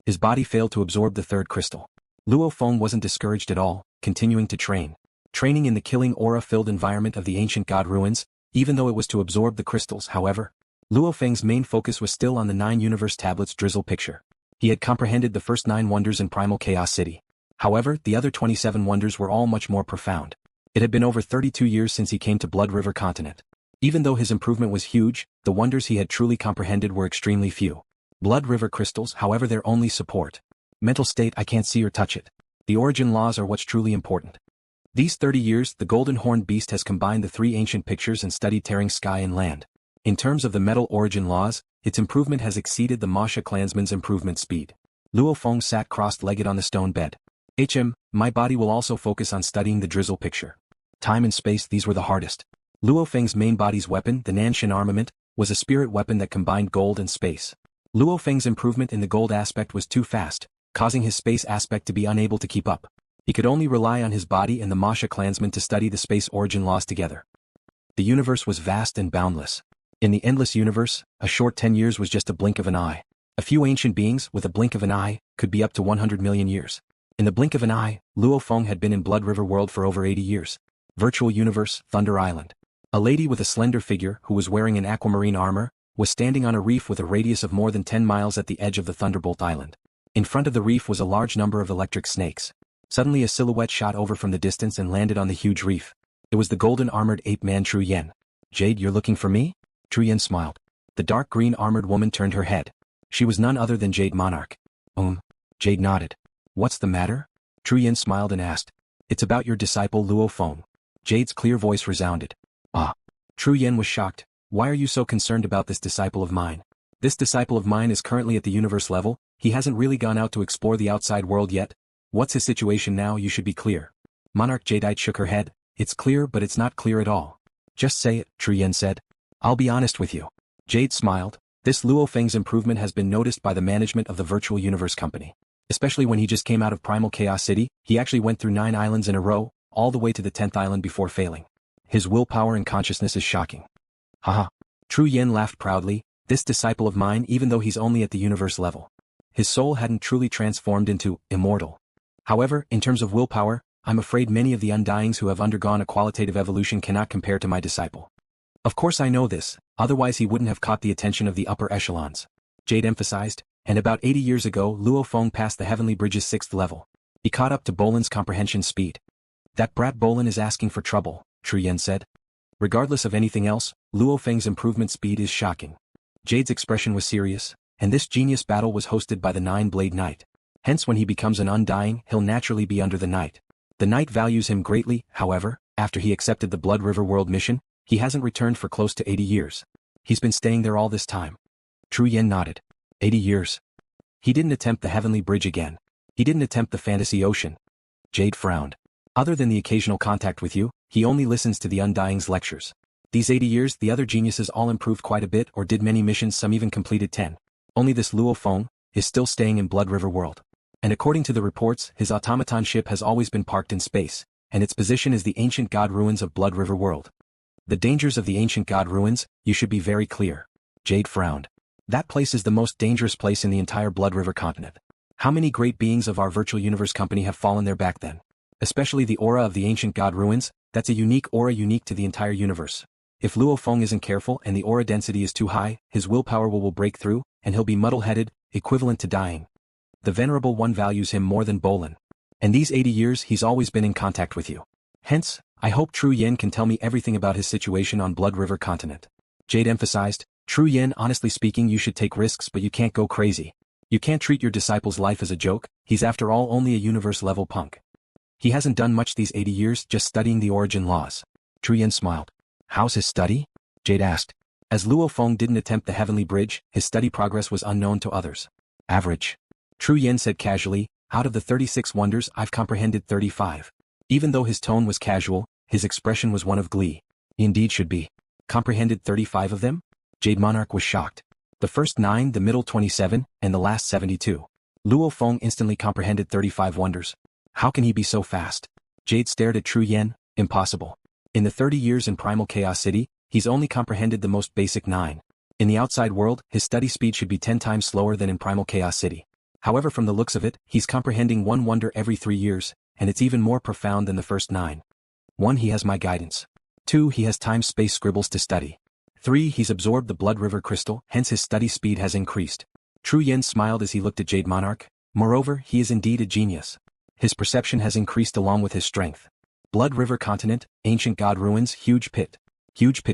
His body failed to absorb the third crystal. Luo Feng wasn't discouraged at all, continuing to train. Training in the killing aura-filled environment of the ancient god ruins, even though it was to absorb the crystals, however. Luo Feng's main focus was still on the 9 universe tablets drizzle picture. He had comprehended the first 9 wonders in Primal Chaos City. However, the other 27 wonders were all much more profound. It had been over 32 years since he came to Blood River Continent. Even though his improvement was huge, the wonders he had truly comprehended were extremely few. Blood River crystals, however, their only support. Mental state, I can't see or touch it. The origin laws are what's truly important. These 30 years, the Golden Horned Beast has combined the 3 ancient pictures and studied tearing sky and land. In terms of the metal origin laws, its improvement has exceeded the Masha clansman's improvement speed. Luo Feng sat crossed-legged on the stone bed. My body will also focus on studying the drizzle picture. Time and space, these were the hardest. Luo Feng's main body's weapon, the Nanshan armament, was a spirit weapon that combined gold and space. Luo Feng's improvement in the gold aspect was too fast, causing his space aspect to be unable to keep up. He could only rely on his body and the Masha clansman to study the space origin laws together. The universe was vast and boundless. In the endless universe, a short 10 years was just a blink of an eye. A few ancient beings, with a blink of an eye, could be up to 100 million years. In the blink of an eye, Luo Feng had been in Blood River World for over 80 years. Virtual Universe, Thunder Island. A lady with a slender figure, who was wearing an aquamarine armor, was standing on a reef with a radius of more than 10 miles at the edge of the Thunderbolt Island. In front of the reef was a large number of electric snakes. Suddenly a silhouette shot over from the distance and landed on the huge reef. It was the golden armored ape man Tru Yen. "Jade, you're looking for me?" Tru Yen smiled. The dark green armored woman turned her head. She was none other than Jade Monarch. Jade nodded. "What's the matter?" Tru Yen smiled and asked. "It's about your disciple Luo Feng." Jade's clear voice resounded. "Ah." Tru Yen was shocked. "Why are you so concerned about this disciple of mine?" "This disciple of mine is currently at the universe level. He hasn't really gone out to explore the outside world yet. What's his situation now? You should be clear." Monarch Jadeite shook her head. "It's clear, but it's not clear at all." "Just say it," Tru Yen said. "I'll be honest with you." Jade smiled. This Luo Feng's improvement has been noticed by the management of the Virtual Universe Company. Especially when he just came out of Primal Chaos City, he actually went through 9 islands in a row, all the way to the 10th island before failing. His willpower and consciousness is shocking. Haha. Tru Yen laughed proudly. This disciple of mine, even though he's only at the universe level. His soul hadn't truly transformed into immortal. However, in terms of willpower, I'm afraid many of the Undyings who have undergone a qualitative evolution cannot compare to my disciple. Of course I know this, otherwise he wouldn't have caught the attention of the upper echelons. Jade emphasized, and about 80 years ago Luo Feng passed the Heavenly Bridge's 6th level. He caught up to Bolan's comprehension speed. "That brat Bolan is asking for trouble," Tru Yen said. Regardless of anything else, Luo Feng's improvement speed is shocking. Jade's expression was serious, and this genius battle was hosted by the 9-Blade Knight. Hence when he becomes an Undying, he'll naturally be under the Knight. The Knight values him greatly, however, after he accepted the Blood River World mission, he hasn't returned for close to 80 years. He's been staying there all this time. Tru Yen nodded. 80 years. He didn't attempt the Heavenly Bridge again. He didn't attempt the Fantasy Ocean. Jade frowned. Other than the occasional contact with you, he only listens to the Undying's lectures. These 80 years the other geniuses all improved quite a bit or did many missions, some even completed 10. Only this Luo Feng is still staying in Blood River World. And according to the reports, his automaton ship has always been parked in space, and its position is the ancient god ruins of Blood River World. The dangers of the ancient god ruins, you should be very clear. Jade frowned. That place is the most dangerous place in the entire Blood River continent. How many great beings of our Virtual Universe Company have fallen there back then? Especially the aura of the ancient god ruins, that's a unique aura unique to the entire universe. If Luo Feng isn't careful and the aura density is too high, his willpower will break through, and he'll be muddle-headed, equivalent to dying. The Venerable One values him more than Bolan. And these 80 years he's always been in contact with you. Hence, I hope Tru Yen can tell me everything about his situation on Blood River Continent. Jade emphasized, Tru Yen, honestly speaking, you should take risks, but you can't go crazy. You can't treat your disciple's life as a joke. He's after all only a universe-level punk. He hasn't done much these 80 years, just studying the origin laws. Tru Yen smiled. How's his study? Jade asked. As Luo Feng didn't attempt the Heavenly Bridge, his study progress was unknown to others. Average. Tru Yen said casually, out of the 36 wonders I've comprehended 35. Even though his tone was casual, his expression was one of glee. He indeed should be. Comprehended 35 of them? Jade Monarch was shocked. The first 9, the middle 27, and the last 72. Luo Feng instantly comprehended 35 wonders. How can he be so fast? Jade stared at Tru Yen. Impossible. In the 30 years in Primal Chaos City, he's only comprehended the most basic 9. In the outside world, his study speed should be 10 times slower than in Primal Chaos City. However, from the looks of it, he's comprehending one wonder every 3 years, and it's even more profound than the first 9. 1. He has my guidance. 2. He has time-space scribbles to study. 3. He's absorbed the Blood River crystal, hence his study speed has increased. Tru Yen smiled as he looked at Jade Monarch. Moreover, he is indeed a genius. His perception has increased along with his strength. Blood River continent, ancient god ruins, huge pit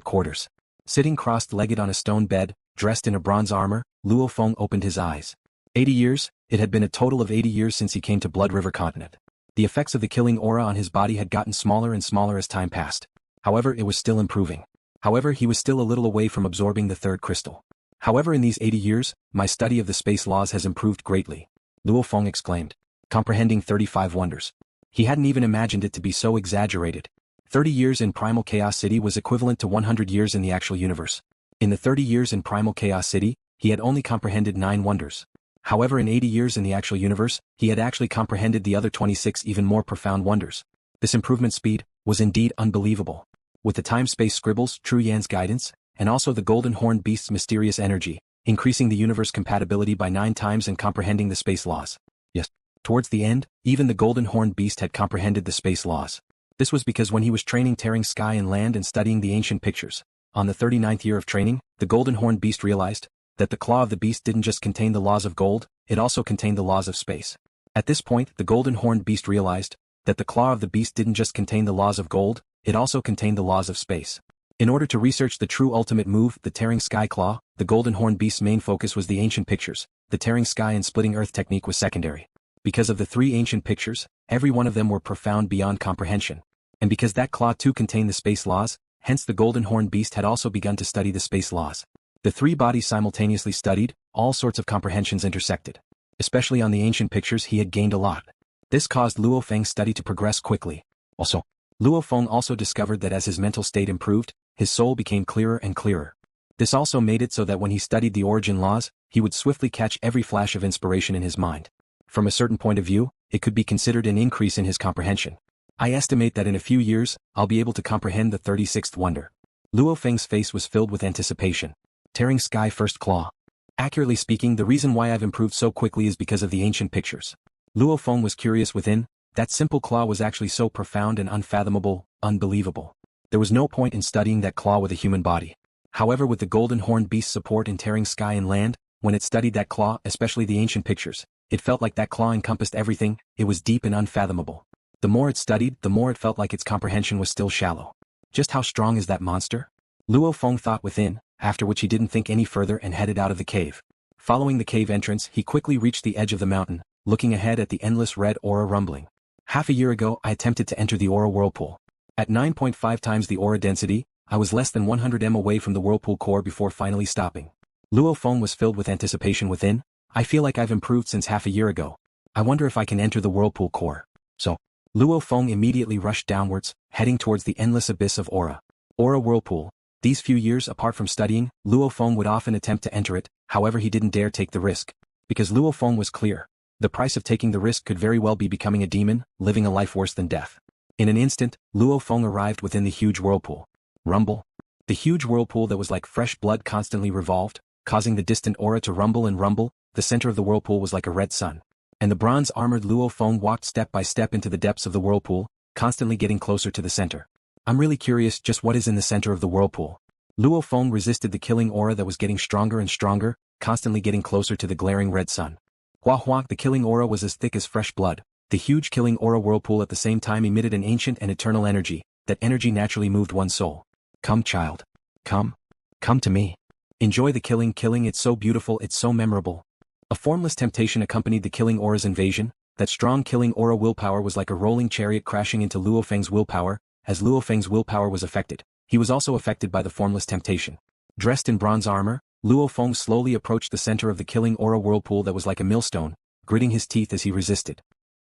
quarters. Sitting crossed-legged on a stone bed, dressed in a bronze armor, Luo Feng opened his eyes. 80 years, it had been a total of 80 years since he came to Blood River continent. The effects of the killing aura on his body had gotten smaller and smaller as time passed. However, it was still improving. However, he was still a little away from absorbing the third crystal. However, in these 80 years, my study of the space laws has improved greatly. Luo Feng exclaimed, comprehending 35 wonders. He hadn't even imagined it to be so exaggerated. 30 years in Primal Chaos City was equivalent to 100 years in the actual universe. In the 30 years in Primal Chaos City, he had only comprehended 9 wonders. However, in 80 years in the actual universe, he had actually comprehended the other 26 even more profound wonders. This improvement speed was indeed unbelievable. With the time-space scribbles, Tru Yan's guidance, and also the Golden Horned Beast's mysterious energy, increasing the universe compatibility by 9 times and comprehending the space laws. Yes. Towards the end, even the Golden Horned Beast had comprehended the space laws. This was because when he was training tearing sky and land and studying the ancient pictures, on the 39th year of training, the Golden Horned Beast realized that the claw of the beast didn't just contain the laws of gold, it also contained the laws of space. At this point, the Golden Horned Beast realized that the claw of the beast didn't just contain the laws of gold, it also contained the laws of space. In order to research the true ultimate move, the tearing sky claw, the Golden Horned Beast's main focus was the ancient pictures. The tearing sky and splitting earth technique was secondary. Because of the 3 ancient pictures, every one of them were profound beyond comprehension. And because that claw too contained the space laws, hence the Golden Horned Beast had also begun to study the space laws. The 3 bodies simultaneously studied, all sorts of comprehensions intersected. Especially on the ancient pictures he had gained a lot. This caused Luo Feng's study to progress quickly. Also, Luo Feng also discovered that as his mental state improved, his soul became clearer and clearer. This also made it so that when he studied the origin laws, he would swiftly catch every flash of inspiration in his mind. From a certain point of view, it could be considered an increase in his comprehension. I estimate that in a few years, I'll be able to comprehend the 36th wonder. Luo Feng's face was filled with anticipation. Tearing sky first claw. Accurately speaking, the reason why I've improved so quickly is because of the ancient pictures. Luo Feng was curious within, that simple claw was actually so profound and unfathomable, unbelievable. There was no point in studying that claw with a human body. However, with the Golden Horned Beast's support in tearing sky and land, when it studied that claw, especially the ancient pictures, it felt like that claw encompassed everything, it was deep and unfathomable. The more it studied, the more it felt like its comprehension was still shallow. Just how strong is that monster? Luo Feng thought within, after which he didn't think any further and headed out of the cave. Following the cave entrance, he quickly reached the edge of the mountain, looking ahead at the endless red aura rumbling. Half a year ago, I attempted to enter the aura whirlpool. At 9.5 times the aura density, I was less than 100 m away from the whirlpool core before finally stopping. Luo Feng was filled with anticipation within. I feel like I've improved since half a year ago. I wonder if I can enter the whirlpool core. So, Luo Feng immediately rushed downwards, heading towards the endless abyss of aura. Aura whirlpool. These few years apart from studying, Luo Feng would often attempt to enter it, however he didn't dare take the risk. Because Luo Feng was clear. The price of taking the risk could very well be becoming a demon, living a life worse than death. In an instant, Luo Feng arrived within the huge whirlpool. Rumble. The huge whirlpool that was like fresh blood constantly revolved, causing the distant aura to rumble and rumble. The center of the whirlpool was like a red sun. And the bronze-armored Luo Feng walked step by step into the depths of the whirlpool, constantly getting closer to the center. I'm really curious just what is in the center of the whirlpool. Luo Feng resisted the killing aura that was getting stronger and stronger, constantly getting closer to the glaring red sun. Hua hua, the killing aura was as thick as fresh blood. The huge killing aura whirlpool at the same time emitted an ancient and eternal energy. That energy naturally moved one's soul. Come, child. Come. Come to me. Enjoy the killing, it's so beautiful, it's so memorable. A formless temptation accompanied the killing aura's invasion. That strong killing aura willpower was like a rolling chariot crashing into Luo Feng's willpower. As Luo Feng's willpower was affected, he was also affected by the formless temptation. Dressed in bronze armor, Luo Feng slowly approached the center of the killing aura whirlpool that was like a millstone, gritting his teeth as he resisted.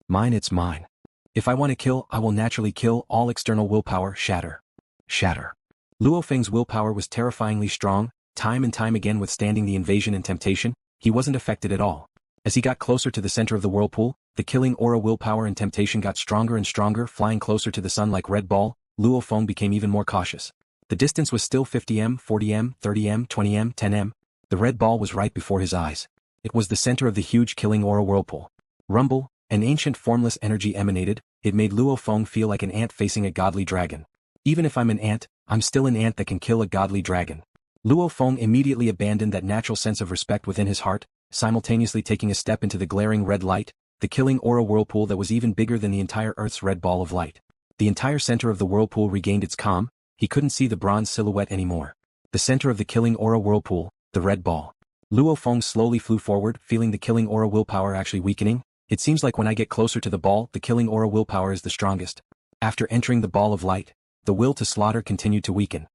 Mine, it's mine. If I want to kill, I will naturally kill. All external willpower, shatter. Shatter. Luo Feng's willpower was terrifyingly strong, time and time again withstanding the invasion and temptation. He wasn't affected at all. As he got closer to the center of the whirlpool, the killing aura willpower and temptation got stronger and stronger, flying closer to the sun like red ball. Luo Feng became even more cautious. The distance was still 50 m, 40 m, 30 m, 20 m, 10 m. The red ball was right before his eyes. It was the center of the huge Killing Aura Whirlpool. Rumble, an ancient formless energy emanated. It made Luo Feng feel like an ant facing a godly dragon. Even if I'm an ant, I'm still an ant that can kill a godly dragon. Luo Feng immediately abandoned that natural sense of respect within his heart, simultaneously taking a step into the glaring red light, the Killing Aura Whirlpool that was even bigger than the entire Earth's red ball of light. The entire center of the whirlpool regained its calm. He couldn't see the bronze silhouette anymore. The center of the Killing Aura Whirlpool, the red ball. Luo Feng slowly flew forward, feeling the Killing Aura willpower actually weakening. It seems like when I get closer to the ball, the Killing Aura willpower is the strongest. After entering the ball of light, the will to slaughter continued to weaken.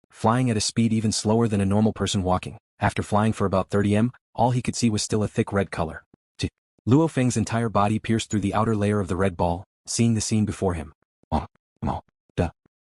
Flying at a speed even slower than a normal person walking, after flying for about 30 m, all he could see was still a thick red color. Luo Feng's entire body pierced through the outer layer of the red ball, seeing the scene before him.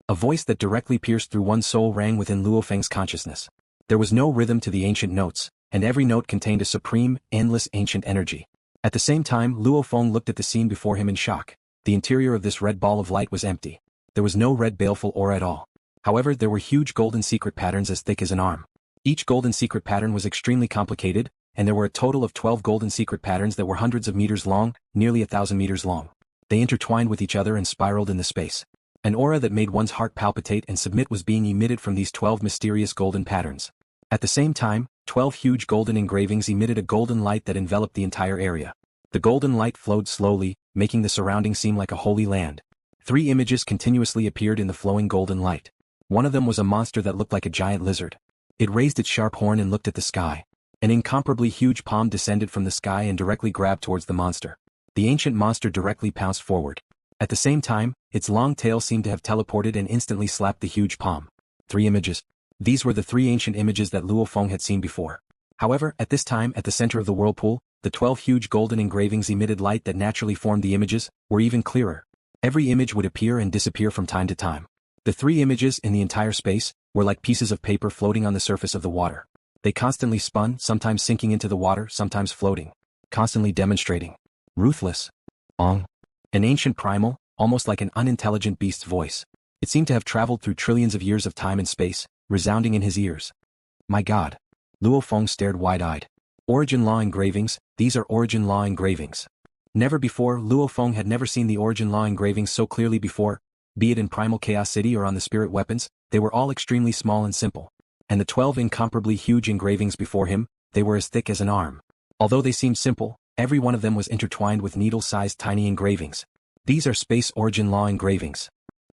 A voice that directly pierced through one's soul rang within Luo Feng's consciousness. There was no rhythm to the ancient notes, and every note contained a supreme, endless ancient energy. At the same time, Luo Feng looked at the scene before him in shock. The interior of this red ball of light was empty. There was no red baleful aura at all. However, there were huge golden secret patterns as thick as an arm. Each golden secret pattern was extremely complicated, and there were a total of 12 golden secret patterns that were hundreds of meters long, nearly 1,000 meters long. They intertwined with each other and spiraled in the space. An aura that made one's heart palpitate and submit was being emitted from these 12 mysterious golden patterns. At the same time, 12 huge golden engravings emitted a golden light that enveloped the entire area. The golden light flowed slowly, making the surroundings seem like a holy land. 3 images continuously appeared in the flowing golden light. One of them was a monster that looked like a giant lizard. It raised its sharp horn and looked at the sky. An incomparably huge palm descended from the sky and directly grabbed towards the monster. The ancient monster directly pounced forward. At the same time, its long tail seemed to have teleported and instantly slapped the huge palm. 3 images. These were the 3 ancient images that Luo Feng had seen before. However, at this time, at the center of the whirlpool, the 12 huge golden engravings emitted light that naturally formed the images, were even clearer. Every image would appear and disappear from time to time. The 3 images in the entire space were like pieces of paper floating on the surface of the water. They constantly spun, sometimes sinking into the water, sometimes floating. Constantly demonstrating. Ruthless. An ancient primal, almost like an unintelligent beast's voice. It seemed to have traveled through trillions of years of time and space, resounding in his ears. My God. Luo Feng stared wide-eyed. Origin Law engravings, these are Origin Law engravings. Never before, Luo Feng had never seen the Origin Law engravings so clearly before, be it in Primal Chaos City or on the spirit weapons, they were all extremely small and simple. And the 12 incomparably huge engravings before him, they were as thick as an arm. Although they seemed simple, every one of them was intertwined with needle-sized tiny engravings. These are Space Origin Law engravings.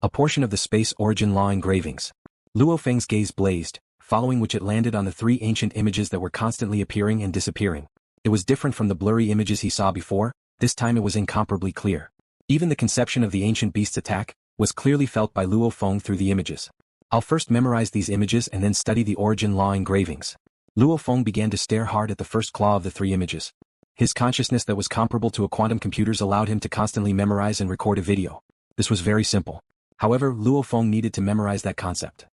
A portion of the Space Origin Law engravings. Luo Feng's gaze blazed, following which it landed on the 3 ancient images that were constantly appearing and disappearing. It was different from the blurry images he saw before. This time it was incomparably clear. Even the conception of the ancient beast's attack was clearly felt by Luo Feng through the images. I'll first memorize these images and then study the Origin Law engravings. Luo Feng began to stare hard at the first claw of the 3 images. His consciousness that was comparable to a quantum computer's allowed him to constantly memorize and record a video. This was very simple. However, Luo Feng needed to memorize that concept.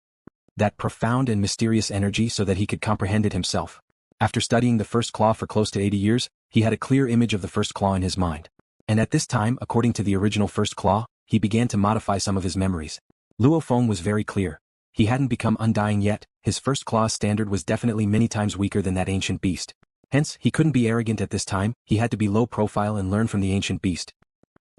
That profound and mysterious energy so that he could comprehend it himself. After studying the first claw for close to 80 years, he had a clear image of the first claw in his mind. And at this time, according to the original first claw, he began to modify some of his memories. Luo Feng was very clear. He hadn't become undying yet. His first claw's standard was definitely many times weaker than that ancient beast. Hence, he couldn't be arrogant at this time, he had to be low profile and learn from the ancient beast.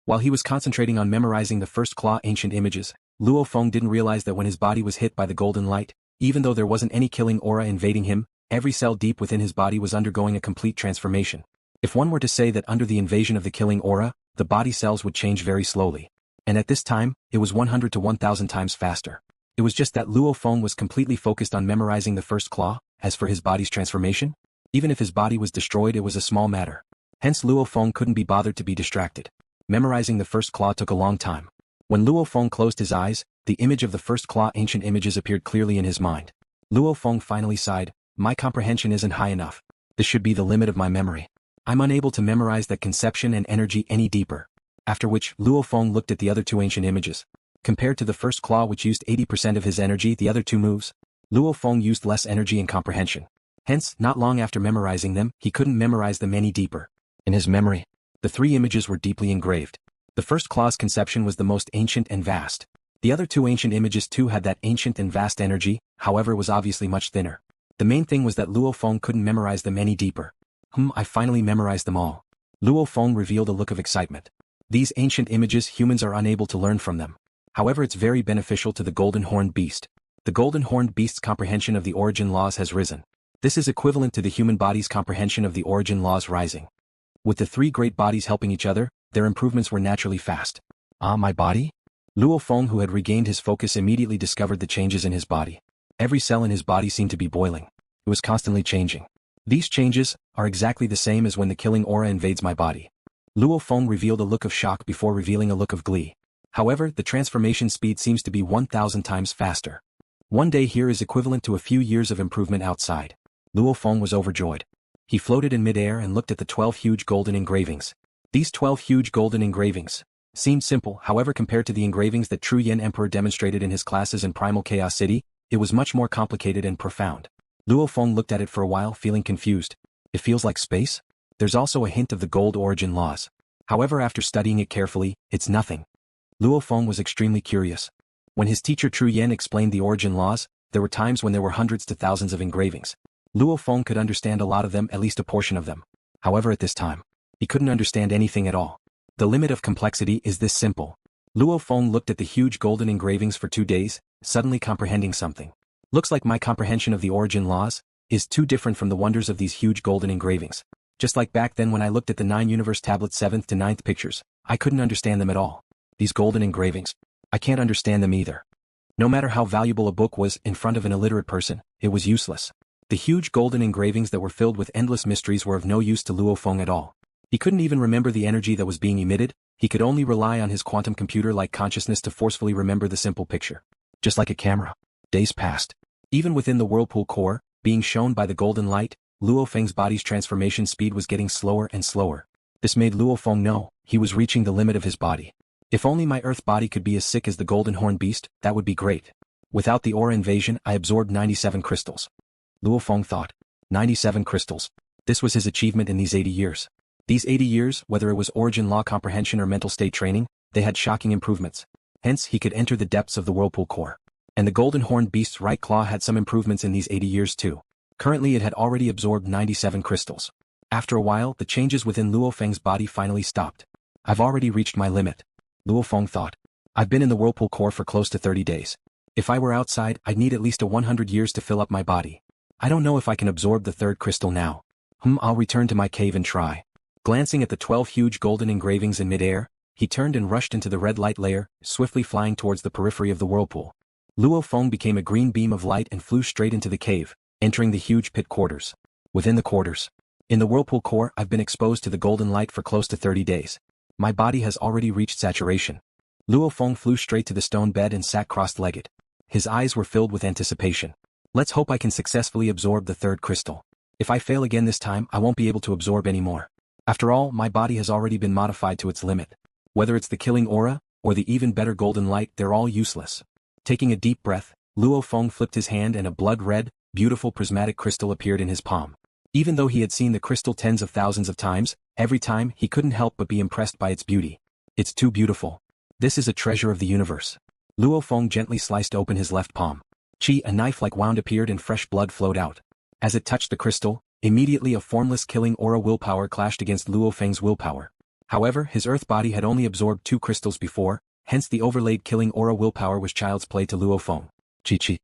While he was concentrating on memorizing the first claw ancient images, Luo Feng didn't realize that when his body was hit by the golden light, even though there wasn't any killing aura invading him, every cell deep within his body was undergoing a complete transformation. If one were to say that under the invasion of the killing aura, the body cells would change very slowly. And at this time, it was 100 to 1,000 times faster. It was just that Luo Feng was completely focused on memorizing the first claw. As for his body's transformation, even if his body was destroyed, it was a small matter. Hence Luo Feng couldn't be bothered to be distracted. Memorizing the first claw took a long time. When Luo Feng closed his eyes, the image of the first claw ancient images appeared clearly in his mind. Luo Feng finally sighed, my comprehension isn't high enough. This should be the limit of my memory. I'm unable to memorize that conception and energy any deeper. After which, Luo Feng looked at the other 2 ancient images. Compared to the first claw which used 80% of his energy, the other 2 moves, Luo Feng used less energy and comprehension. Hence, not long after memorizing them, he couldn't memorize them any deeper. In his memory, the 3 images were deeply engraved. The first claw's conception was the most ancient and vast. The other 2 ancient images too had that ancient and vast energy, however it was obviously much thinner. The main thing was that Luo Feng couldn't memorize them any deeper. I finally memorized them all. Luo Feng revealed a look of excitement. These ancient images, humans are unable to learn from them. However, it's very beneficial to the golden horned beast. The golden horned beast's comprehension of the origin laws has risen. This is equivalent to the human body's comprehension of the origin laws rising. With the three great bodies helping each other, their improvements were naturally fast. Ah, my body? Luo Feng, who had regained his focus, immediately discovered the changes in his body. Every cell in his body seemed to be boiling. It was constantly changing. These changes are exactly the same as when the killing aura invades my body. Luo Feng revealed a look of shock before revealing a look of glee. However, the transformation speed seems to be 1,000 times faster. One day here is equivalent to a few years of improvement outside. Luo Feng was overjoyed. He floated in midair and looked at the 12 huge golden engravings. These 12 huge golden engravings seemed simple, however, compared to the engravings that True Yen Emperor demonstrated in his classes in Primal Chaos City, it was much more complicated and profound. Luo Feng looked at it for a while, feeling confused. It feels like space? There's also a hint of the gold origin laws. However, after studying it carefully, it's nothing. Luo Feng was extremely curious. When his teacher True Yen explained the origin laws, there were times when there were hundreds to thousands of engravings. Luo Feng could understand a lot of them, at least a portion of them. However, at this time, he couldn't understand anything at all. The limit of complexity is this simple. Luo Feng looked at the huge golden engravings for 2 days, suddenly comprehending something. Looks like my comprehension of the origin laws is too different from the wonders of these huge golden engravings. Just like back then when I looked at the 9 universe tablets 7th to 9th pictures, I couldn't understand them at all. These golden engravings, I can't understand them either. No matter how valuable a book was in front of an illiterate person, it was useless. The huge golden engravings that were filled with endless mysteries were of no use to Luo Feng at all. He couldn't even remember the energy that was being emitted, he could only rely on his quantum computer-like consciousness to forcefully remember the simple picture. Just like a camera. Days passed. Even within the whirlpool core, being shown by the golden light, Luo Feng's body's transformation speed was getting slower and slower. This made Luo Feng know he was reaching the limit of his body. If only my earth body could be as sick as the golden horn beast, that would be great. Without the aura invasion, I absorbed 97 crystals. Luo Feng thought. 97 crystals. This was his achievement in these 80 years. These 80 years, whether it was origin law comprehension or mental state training, they had shocking improvements. Hence, he could enter the depths of the whirlpool core. And the golden horned beast's right claw had some improvements in these 80 years too. Currently it had already absorbed 97 crystals. After a while, the changes within Luo Feng's body finally stopped. I've already reached my limit. Luo Feng thought. I've been in the whirlpool core for close to 30 days. If I were outside, I'd need at least 100 years to fill up my body. I don't know if I can absorb the third crystal now. I'll return to my cave and try. Glancing at the 12 huge golden engravings in midair, he turned and rushed into the red light layer, swiftly flying towards the periphery of the whirlpool. Luo Feng became a green beam of light and flew straight into the cave, entering the huge pit quarters. Within the quarters. In the whirlpool core, I've been exposed to the golden light for close to 30 days. My body has already reached saturation. Luo Feng flew straight to the stone bed and sat cross-legged. His eyes were filled with anticipation. Let's hope I can successfully absorb the third crystal. If I fail again this time, I won't be able to absorb any more. After all, my body has already been modified to its limit. Whether it's the killing aura, or the even better golden light, they're all useless. Taking a deep breath, Luo Feng flipped his hand and a blood-red, beautiful prismatic crystal appeared in his palm. Even though he had seen the crystal tens of thousands of times, every time he couldn't help but be impressed by its beauty. It's too beautiful. This is a treasure of the universe. Luo Feng gently sliced open his left palm. Chi, a knife-like wound appeared and fresh blood flowed out. As it touched the crystal, immediately a formless killing aura willpower clashed against Luo Feng's willpower. However, his earth body had only absorbed 2 crystals before, hence the overlaid killing aura willpower was child's play to Luo Feng. Chi.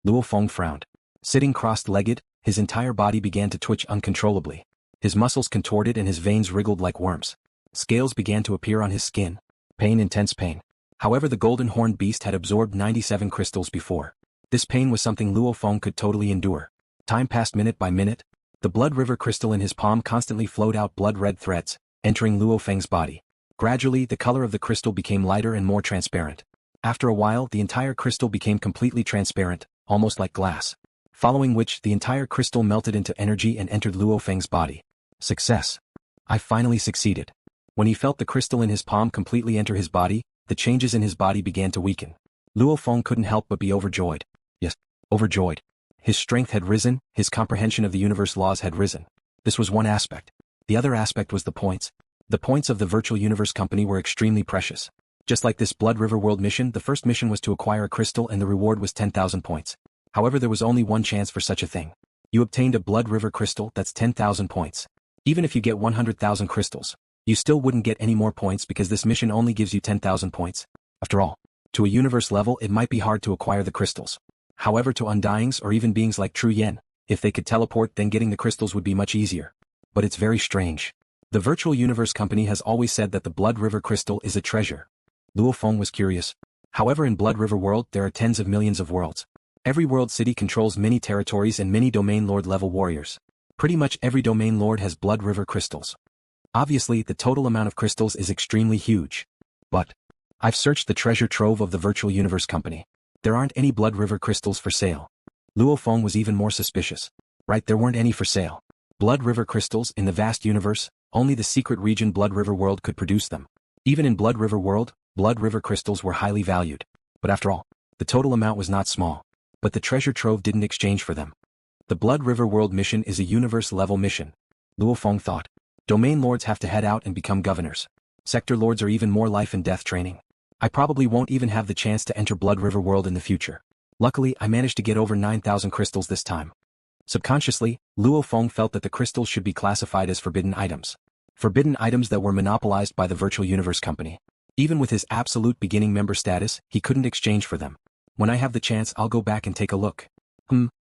Luo Feng frowned. Sitting crossed-legged, his entire body began to twitch uncontrollably. His muscles contorted and his veins wriggled like worms. Scales began to appear on his skin. Intense pain. However, the golden horned beast had absorbed 97 crystals before. This pain was something Luo Feng could totally endure. Time passed minute by minute. The blood river crystal in his palm constantly flowed out blood-red threads, entering Luo Feng's body. Gradually, the color of the crystal became lighter and more transparent. After a while, the entire crystal became completely transparent, almost like glass. Following which, the entire crystal melted into energy and entered Luo Feng's body. Success. I finally succeeded. When he felt the crystal in his palm completely enter his body, the changes in his body began to weaken. Luo Feng couldn't help but be overjoyed. Yes, overjoyed. His strength had risen, his comprehension of the universe laws had risen. This was one aspect. The other aspect was the points. The points of the Virtual Universe Company were extremely precious. Just like this Blood River World mission, the first mission was to acquire a crystal and the reward was 10,000 points. However, there was only one chance for such a thing. You obtained a blood river crystal that's 10,000 points. Even if you get 100,000 crystals, you still wouldn't get any more points because this mission only gives you 10,000 points. After all, to a universe level it might be hard to acquire the crystals. However, to undyings or even beings like True Yen, if they could teleport, then getting the crystals would be much easier. But it's very strange. The Virtual Universe Company has always said that the Blood River Crystal is a treasure. Luo Feng was curious. However, in Blood River World there are tens of millions of worlds. Every world city controls many territories and many Domain Lord level warriors. Pretty much every Domain Lord has Blood River crystals. Obviously, the total amount of crystals is extremely huge. But I've searched the treasure trove of the Virtual Universe Company. There aren't any Blood River crystals for sale. Luo Feng was even more suspicious. Right, there weren't any for sale. Blood River crystals in the vast universe, only the secret region Blood River World could produce them. Even in Blood River World, Blood River crystals were highly valued. But after all, the total amount was not small. But the treasure trove didn't exchange for them. The Blood River World mission is a universe-level mission. Luo Feng thought. Domain Lords have to head out and become governors. Sector Lords are even more life and death training. I probably won't even have the chance to enter Blood River World in the future. Luckily, I managed to get over 9,000 crystals this time. Subconsciously, Luo Feng felt that the crystals should be classified as forbidden items. Forbidden items that were monopolized by the Virtual Universe Company. Even with his absolute beginning member status, he couldn't exchange for them. When I have the chance, I'll go back and take a look.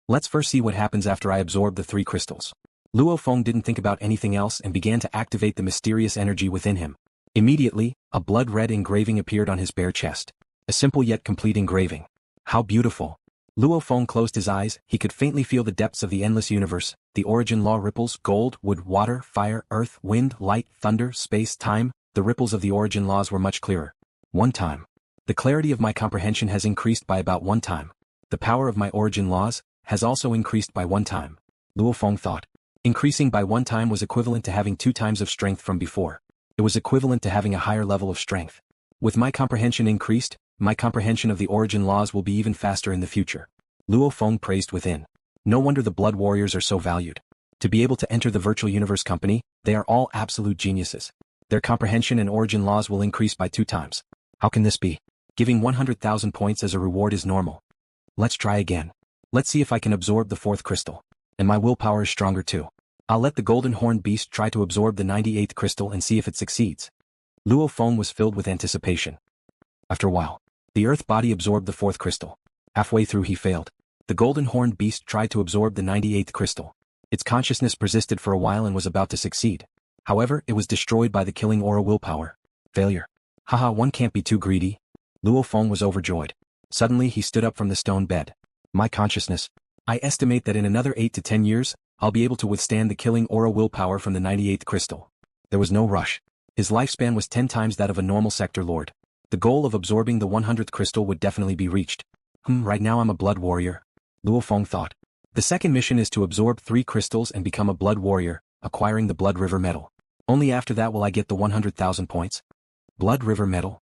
Let's first see what happens after I absorb the 3 crystals. Luo Feng didn't think about anything else and began to activate the mysterious energy within him. Immediately, a blood-red engraving appeared on his bare chest. A simple yet complete engraving. How beautiful. Luo Feng closed his eyes. He could faintly feel the depths of the endless universe, the origin law ripples, gold, wood, water, fire, earth, wind, light, thunder, space, time. The ripples of the origin laws were much clearer. 1 time. The clarity of my comprehension has increased by about 1 time. The power of my origin laws has also increased by 1 time. Luo Feng thought. Increasing by 1 time was equivalent to having 2 times of strength from before. It was equivalent to having a higher level of strength. With my comprehension increased, my comprehension of the origin laws will be even faster in the future. Luo Feng praised within. No wonder the Blood Warriors are so valued. To be able to enter the Virtual Universe Company, they are all absolute geniuses. Their comprehension and origin laws will increase by 2 times. How can this be? Giving 100,000 points as a reward is normal. Let's try again. Let's see if I can absorb the 4th crystal. And my willpower is stronger too. I'll let the golden horned beast try to absorb the 98th crystal and see if it succeeds. Luo Feng was filled with anticipation. After a while, the earth body absorbed the 4th crystal. Halfway through he failed. The golden horned beast tried to absorb the 98th crystal. Its consciousness persisted for a while and was about to succeed. However, it was destroyed by the Killing Aura Whirlpool. Failure. Haha, one can't be too greedy. Luo Feng was overjoyed. Suddenly he stood up from the stone bed. My consciousness. I estimate that in another 8 to 10 years, I'll be able to withstand the Killing Aura Whirlpool from the 98th crystal. There was no rush. His lifespan was 10 times that of a normal sector lord. The goal of absorbing the 100th crystal would definitely be reached. Right now I'm a blood warrior. Luo Feng thought. The second mission is to absorb 3 crystals and become a blood warrior, acquiring the Blood River Medal. Only after that will I get the 100,000 points. Blood River Medal.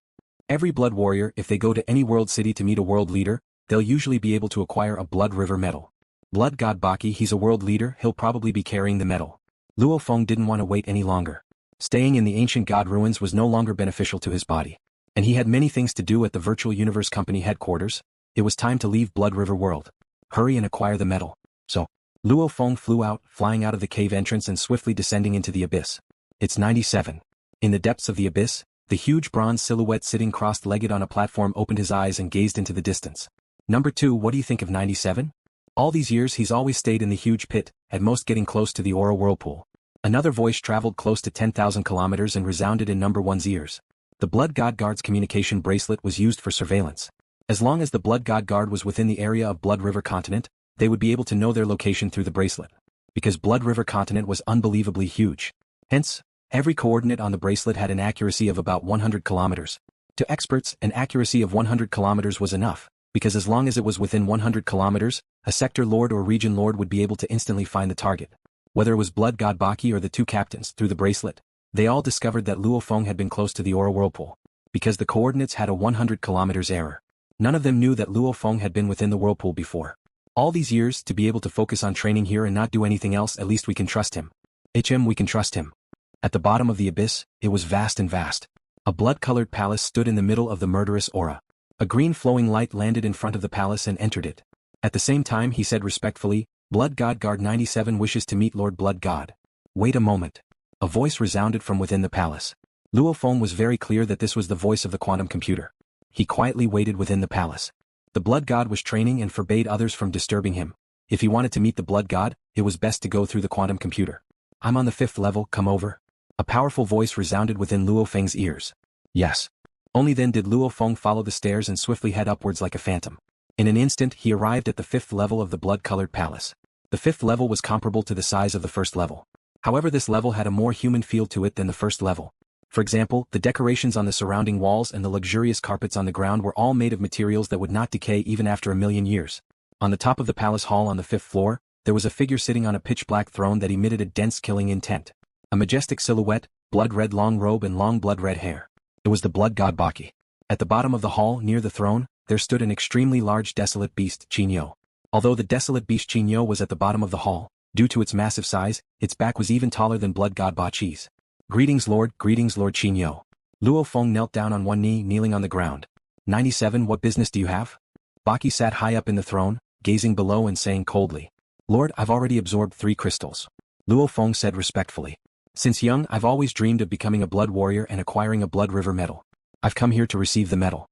Every blood warrior, if they go to any world city to meet a world leader, they'll usually be able to acquire a Blood River Medal. Blood God Baki, he's a world leader, he'll probably be carrying the medal. Luo Feng didn't want to wait any longer. Staying in the ancient god ruins was no longer beneficial to his body. And he had many things to do at the Virtual Universe Company headquarters. It was time to leave Blood River World. Hurry and acquire the medal. So, Luo Feng flew out, flying out of the cave entrance and swiftly descending into the abyss. It's 97. In the depths of the abyss, the huge bronze silhouette sitting crossed-legged on a platform opened his eyes and gazed into the distance. Number 2, what do you think of 97? All these years he's always stayed in the huge pit, at most getting close to the Aura Whirlpool. Another voice traveled close to 10,000 kilometers and resounded in number 1's ears. The Blood God Guard's communication bracelet was used for surveillance. As long as the Blood God Guard was within the area of Blood River Continent, they would be able to know their location through the bracelet. Because Blood River Continent was unbelievably huge. Hence, every coordinate on the bracelet had an accuracy of about 100 kilometers. To experts, an accuracy of 100 kilometers was enough, because as long as it was within 100 kilometers, a sector lord or region lord would be able to instantly find the target. Whether it was Blood God Baki or the 2 captains, through the bracelet, they all discovered that Luo Feng had been close to the Aura Whirlpool, because the coordinates had a 100 kilometers error. None of them knew that Luo Feng had been within the whirlpool before. All these years, to be able to focus on training here and not do anything else, at least we can trust him. We can trust him. At the bottom of the abyss, it was vast and vast. A blood-colored palace stood in the middle of the murderous aura. A green flowing light landed in front of the palace and entered it. At the same time he said respectfully, Blood God Guard 97 wishes to meet Lord Blood God. Wait a moment. A voice resounded from within the palace. LuoFeng was very clear that this was the voice of the quantum computer. He quietly waited within the palace. The Blood God was training and forbade others from disturbing him. If he wanted to meet the Blood God, it was best to go through the quantum computer. I'm on the 5th level, come over. A powerful voice resounded within LuoFeng's ears. Yes. Only then did LuoFeng follow the stairs and swiftly head upwards like a phantom. In an instant he arrived at the 5th level of the blood-colored palace. The 5th level was comparable to the size of the 1st level. However, this level had a more human feel to it than the 1st level. For example, the decorations on the surrounding walls and the luxurious carpets on the ground were all made of materials that would not decay even after 1,000,000 years. On the top of the palace hall on the 5th floor, there was a figure sitting on a pitch-black throne that emitted a dense killing intent. A majestic silhouette, blood-red long robe and long blood-red hair. It was the blood god Baki. At the bottom of the hall, near the throne, there stood an extremely large desolate beast, Qinyo. Although the desolate beast Qinyo was at the bottom of the hall, due to its massive size, its back was even taller than blood god Baqi's. Greetings Lord Qinyo. LuoFeng knelt down on one knee, kneeling on the ground. 97 What business do you have? Baki sat high up in the throne, gazing below and saying coldly. Lord, I've already absorbed 3 crystals. LuoFeng said respectfully. Since young, I've always dreamed of becoming a blood warrior and acquiring a blood river medal. I've come here to receive the medal.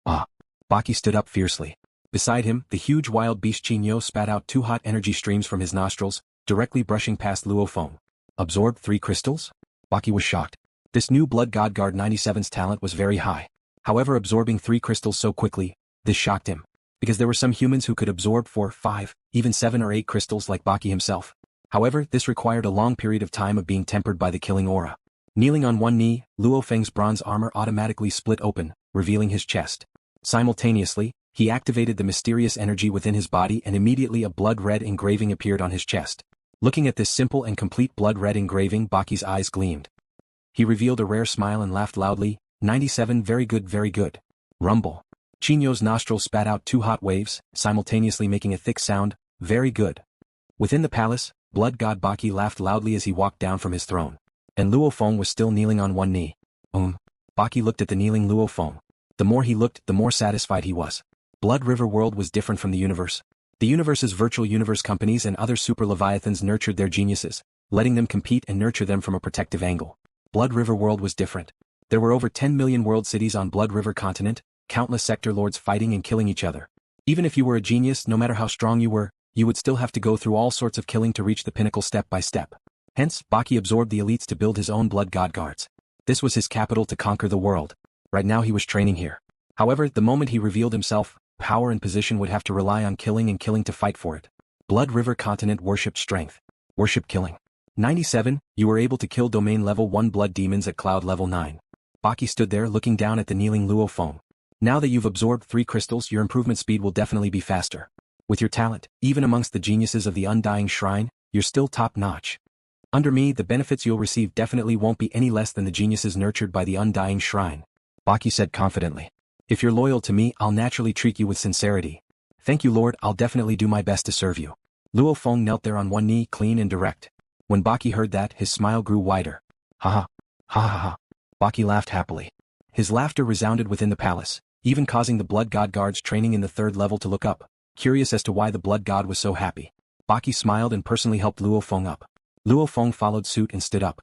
Ah. Baki stood up fiercely. Beside him, the huge wild beast Qinyo spat out 2 hot energy streams from his nostrils, directly brushing past LuoFeng. Absorbed 3 crystals? Baki was shocked. This new Blood God Guard 97's talent was very high. However, absorbing 3 crystals so quickly, this shocked him. Because there were some humans who could absorb 4, 5, even 7 or 8 crystals like Baki himself. However, this required a long period of time of being tempered by the killing aura. Kneeling on one knee, LuoFeng's bronze armor automatically split open, revealing his chest. Simultaneously, he activated the mysterious energy within his body and immediately a blood-red engraving appeared on his chest. Looking at this simple and complete blood-red engraving, Baki's eyes gleamed. He revealed a rare smile and laughed loudly. 97 Very good. Rumble. Qinyo's nostrils spat out 2 hot waves, simultaneously making a thick sound. Very good. Within the palace, Blood God Baki laughed loudly as he walked down from his throne. And Luofeng was still kneeling on one knee. Baki looked at the kneeling Luofeng. The more he looked, the more satisfied he was. Blood River World was different from the universe. The universe's virtual universe companies and other super leviathans nurtured their geniuses, letting them compete and nurture them from a protective angle. Blood River World was different. There were over 10 million world cities on Blood River continent, countless sector lords fighting and killing each other. Even if you were a genius, no matter how strong you were, you would still have to go through all sorts of killing to reach the pinnacle step by step. Hence, Baki absorbed the elites to build his own blood god guards. This was his capital to conquer the world. Right now he was training here. However, the moment he revealed himself, power and position would have to rely on killing and killing to fight for it. Blood River continent worshipped strength. Worship killing. 97, you were able to kill domain level 1 blood demons at cloud level 9. Baki stood there looking down at the kneeling Luofeng. Now that you've absorbed 3 crystals, your improvement speed will definitely be faster. With your talent, even amongst the geniuses of the Undying Shrine, you're still top-notch. Under me, the benefits you'll receive definitely won't be any less than the geniuses nurtured by the Undying Shrine. Baki said confidently. If you're loyal to me, I'll naturally treat you with sincerity. Thank you, Lord, I'll definitely do my best to serve you. Luofeng knelt there on one knee, clean and direct. When Baki heard that, his smile grew wider. Ha ha. Ha ha ha. Baki laughed happily. His laughter resounded within the palace, even causing the blood god guards training in the 3rd level to look up, curious as to why the blood god was so happy. Baki smiled and personally helped Luofeng up. Luofeng followed suit and stood up.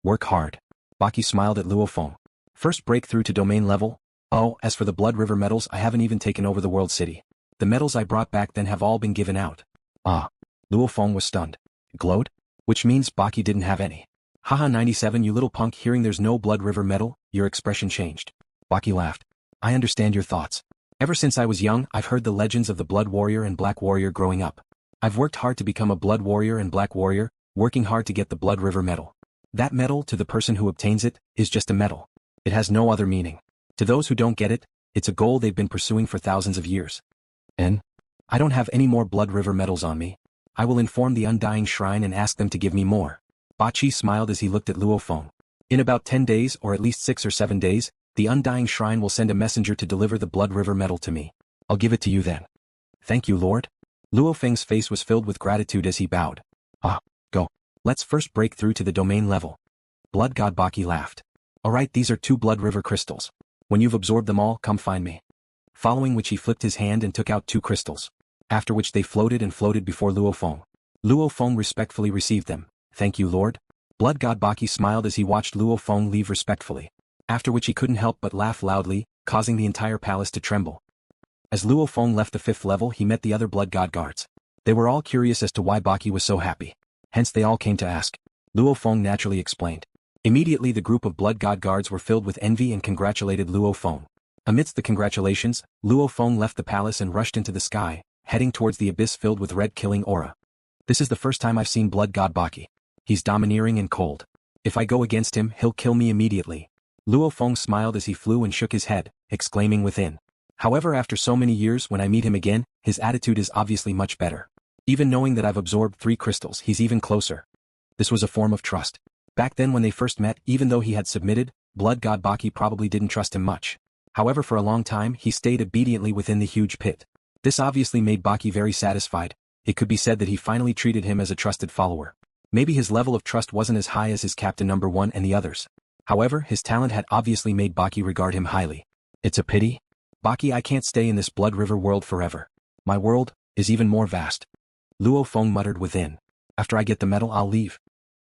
Work hard. Baki smiled at Luofeng. First breakthrough to domain level? Oh, as for the Blood River medals, I haven't even taken over the world city. The medals I brought back then have all been given out. Ah. Luofeng was stunned. Glowed? Which means Baki didn't have any. Haha 97 you little punk, hearing there's no Blood River medal, your expression changed. Baki laughed. I understand your thoughts. Ever since I was young, I've heard the legends of the Blood Warrior and Black Warrior growing up. I've worked hard to become a Blood Warrior and Black Warrior, working hard to get the Blood River medal. That medal, to the person who obtains it, is just a medal. It has no other meaning. To those who don't get it, it's a goal they've been pursuing for thousands of years. And? I don't have any more Blood River medals on me. I will inform the Undying Shrine and ask them to give me more. Bachi smiled as he looked at Luofeng. In about 10 days, or at least 6 or 7 days, the Undying Shrine will send a messenger to deliver the Blood River medal to me. I'll give it to you then. Thank you, Lord. Luofeng's face was filled with gratitude as he bowed. Go. Let's first break through to the domain level. Blood God Baki laughed. Alright, these are 2 Blood River crystals. When you've absorbed them all, come find me. Following which he flipped his hand and took out 2 crystals. after which they floated and floated before Luo Feng. Luo Feng respectfully received them. "Thank you, Lord." Blood God Baki smiled as he watched Luo Feng leave respectfully, after which he couldn't help but laugh loudly, causing the entire palace to tremble. As Luo Feng left the 5th level, he met the other Blood God guards. They were all curious as to why Baki was so happy. Hence they all came to ask. Luo Feng naturally explained. Immediately the group of Blood God guards were filled with envy and congratulated Luo Feng. Amidst the congratulations, Luo Feng left the palace and rushed into the sky, heading towards the abyss filled with red killing aura. "This is the first time I've seen Blood God Baki. He's domineering and cold. If I go against him, he'll kill me immediately." Luo Feng smiled as he flew and shook his head, exclaiming within. "However, after so many years, when I meet him again, his attitude is obviously much better. Even knowing that I've absorbed 3 crystals, he's even closer." This was a form of trust. Back then when they first met, even though he had submitted, Blood God Baki probably didn't trust him much. However, for a long time he stayed obediently within the huge pit. This obviously made Baki very satisfied. It could be said that he finally treated him as a trusted follower. Maybe his level of trust wasn't as high as his captain number 1 and the others. However, his talent had obviously made Baki regard him highly. "It's a pity. Baki, I can't stay in this Blood River world forever. My world is even more vast." Luo Feng muttered within. "After I get the medal, I'll leave.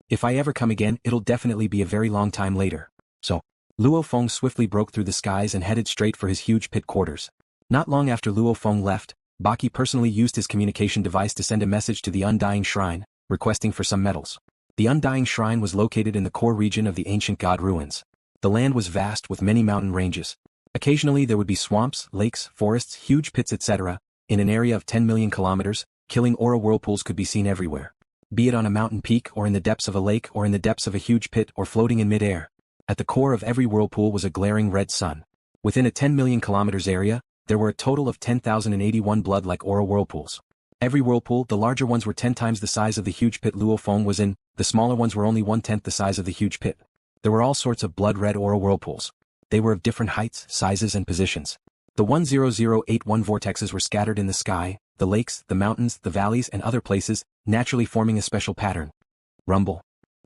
If I ever come again, it'll definitely be a very long time later." So, Luo Feng swiftly broke through the skies and headed straight for his huge pit quarters. Not long after Luo Feng left, Baki personally used his communication device to send a message to the Undying Shrine, requesting for some metals. The Undying Shrine was located in the core region of the ancient god ruins. The land was vast with many mountain ranges. Occasionally there would be swamps, lakes, forests, huge pits, etc. In an area of 10 million kilometers, killing aura whirlpools could be seen everywhere. Be it on a mountain peak or in the depths of a lake or in the depths of a huge pit or floating in mid-air. At the core of every whirlpool was a glaring red sun. Within a 10 million kilometers area, there were a total of 10,081 blood-like aura whirlpools. Every whirlpool, the larger ones were 10 times the size of the huge pit Luo Feng was in, the smaller ones were only 1/10 the size of the huge pit. There were all sorts of blood-red aura whirlpools. They were of different heights, sizes and positions. The 10081 vortexes were scattered in the sky, the lakes, the mountains, the valleys and other places, naturally forming a special pattern. Rumble.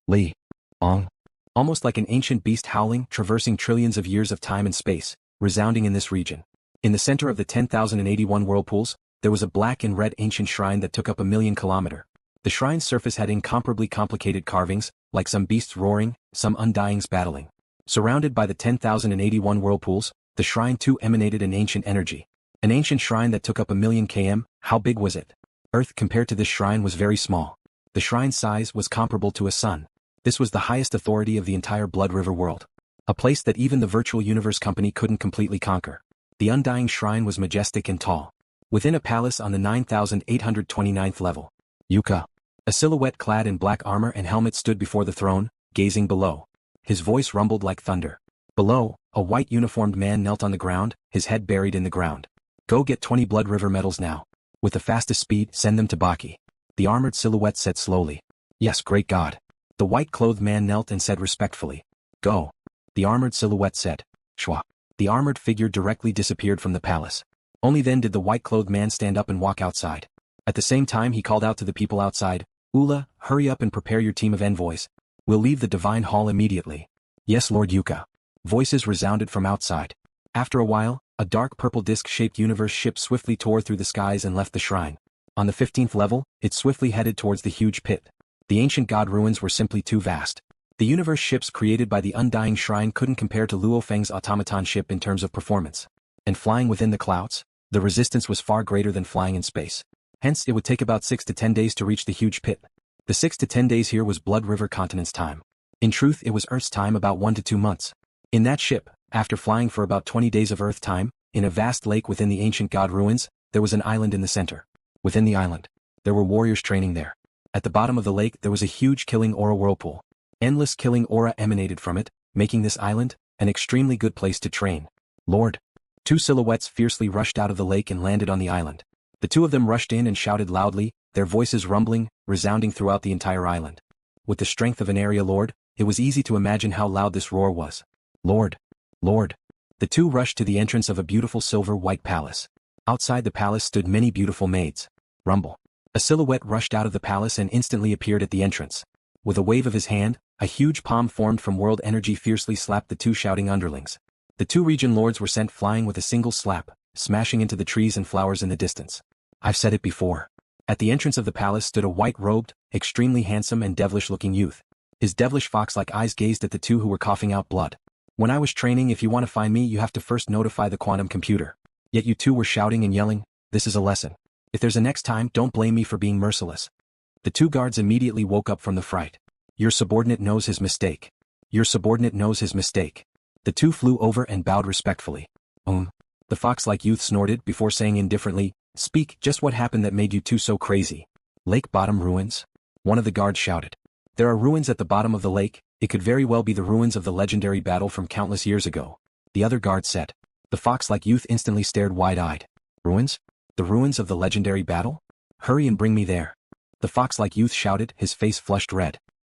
Li. Ong. Almost like an ancient beast howling, traversing trillions of years of time and space, resounding in this region. In the center of the 10,081 whirlpools, there was a black and red ancient shrine that took up 1,000,000 kilometers. The shrine's surface had incomparably complicated carvings, like some beasts roaring, some undyings battling. Surrounded by the 10,081 whirlpools, the shrine too emanated an ancient energy. An ancient shrine that took up 1,000,000 km, how big was it? Earth compared to this shrine was very small. The shrine's size was comparable to a sun. This was the highest authority of the entire Blood River world. A place that even the virtual universe company couldn't completely conquer. The Undying Shrine was majestic and tall. Within a palace on the 9,829th level. Yuka. A silhouette clad in black armor and helmet stood before the throne, gazing below. His voice rumbled like thunder. Below, a white uniformed man knelt on the ground, his head buried in the ground. "Go get 20 Blood River medals now. With the fastest speed, send them to Baki." The armored silhouette said slowly. "Yes, great God." The white-clothed man knelt and said respectfully. "Go." The armored silhouette said. Shwa. The armored figure directly disappeared from the palace. Only then did the white-clothed man stand up and walk outside. At the same time he called out to the people outside, "Ula, hurry up and prepare your team of envoys. We'll leave the divine hall immediately." "Yes, Lord Yuka." Voices resounded from outside. After a while, a dark purple disc-shaped universe ship swiftly tore through the skies and left the shrine. On the 15th level, it swiftly headed towards the huge pit. The ancient god ruins were simply too vast. The universe ships created by the Undying Shrine couldn't compare to LuoFeng's automaton ship in terms of performance. And flying within the clouds, the resistance was far greater than flying in space. Hence, it would take about 6 to 10 days to reach the huge pit. The 6 to 10 days here was Blood River Continent's time. In truth, it was Earth's time, about 1 to 2 months. In that ship, after flying for about 20 days of Earth time, in a vast lake within the ancient god ruins, there was an island in the center. Within the island, there were warriors training there. At the bottom of the lake there was a huge Killing Aura Whirlpool. Endless Killing Aura emanated from it, making this island an extremely good place to train. "Lord." 2 silhouettes fiercely rushed out of the lake and landed on the island. The 2 of them rushed in and shouted loudly, their voices rumbling, resounding throughout the entire island. With the strength of an area lord, it was easy to imagine how loud this roar was. "Lord! Lord!" The 2 rushed to the entrance of a beautiful silver-white palace. Outside the palace stood many beautiful maids. Rumble. A silhouette rushed out of the palace and instantly appeared at the entrance. With a wave of his hand, a huge palm formed from world energy fiercely slapped the 2 shouting underlings. The 2 region lords were sent flying with a single slap, smashing into the trees and flowers in the distance. I've said it before. At the entrance of the palace stood a white-robed, extremely handsome and devilish-looking youth. His devilish fox-like eyes gazed at the two who were coughing out blood. When I was training, if you want to find me, you have to first notify the quantum computer. Yet you two were shouting and yelling. This is a lesson. If there's a next time, don't blame me for being merciless. The two guards immediately woke up from the fright. Your subordinate knows his mistake. Your subordinate knows his mistake. The two flew over and bowed respectfully. The fox-like youth snorted before saying indifferently, Speak, just what happened that made you two so crazy? Lake bottom ruins? One of the guards shouted. There are ruins at the bottom of the lake. It could very well be the ruins of the legendary battle from countless years ago. The other guard said. The fox-like youth instantly stared wide-eyed. Ruins? The ruins of the legendary battle? Hurry and bring me there. The fox-like youth shouted, his face flushed red.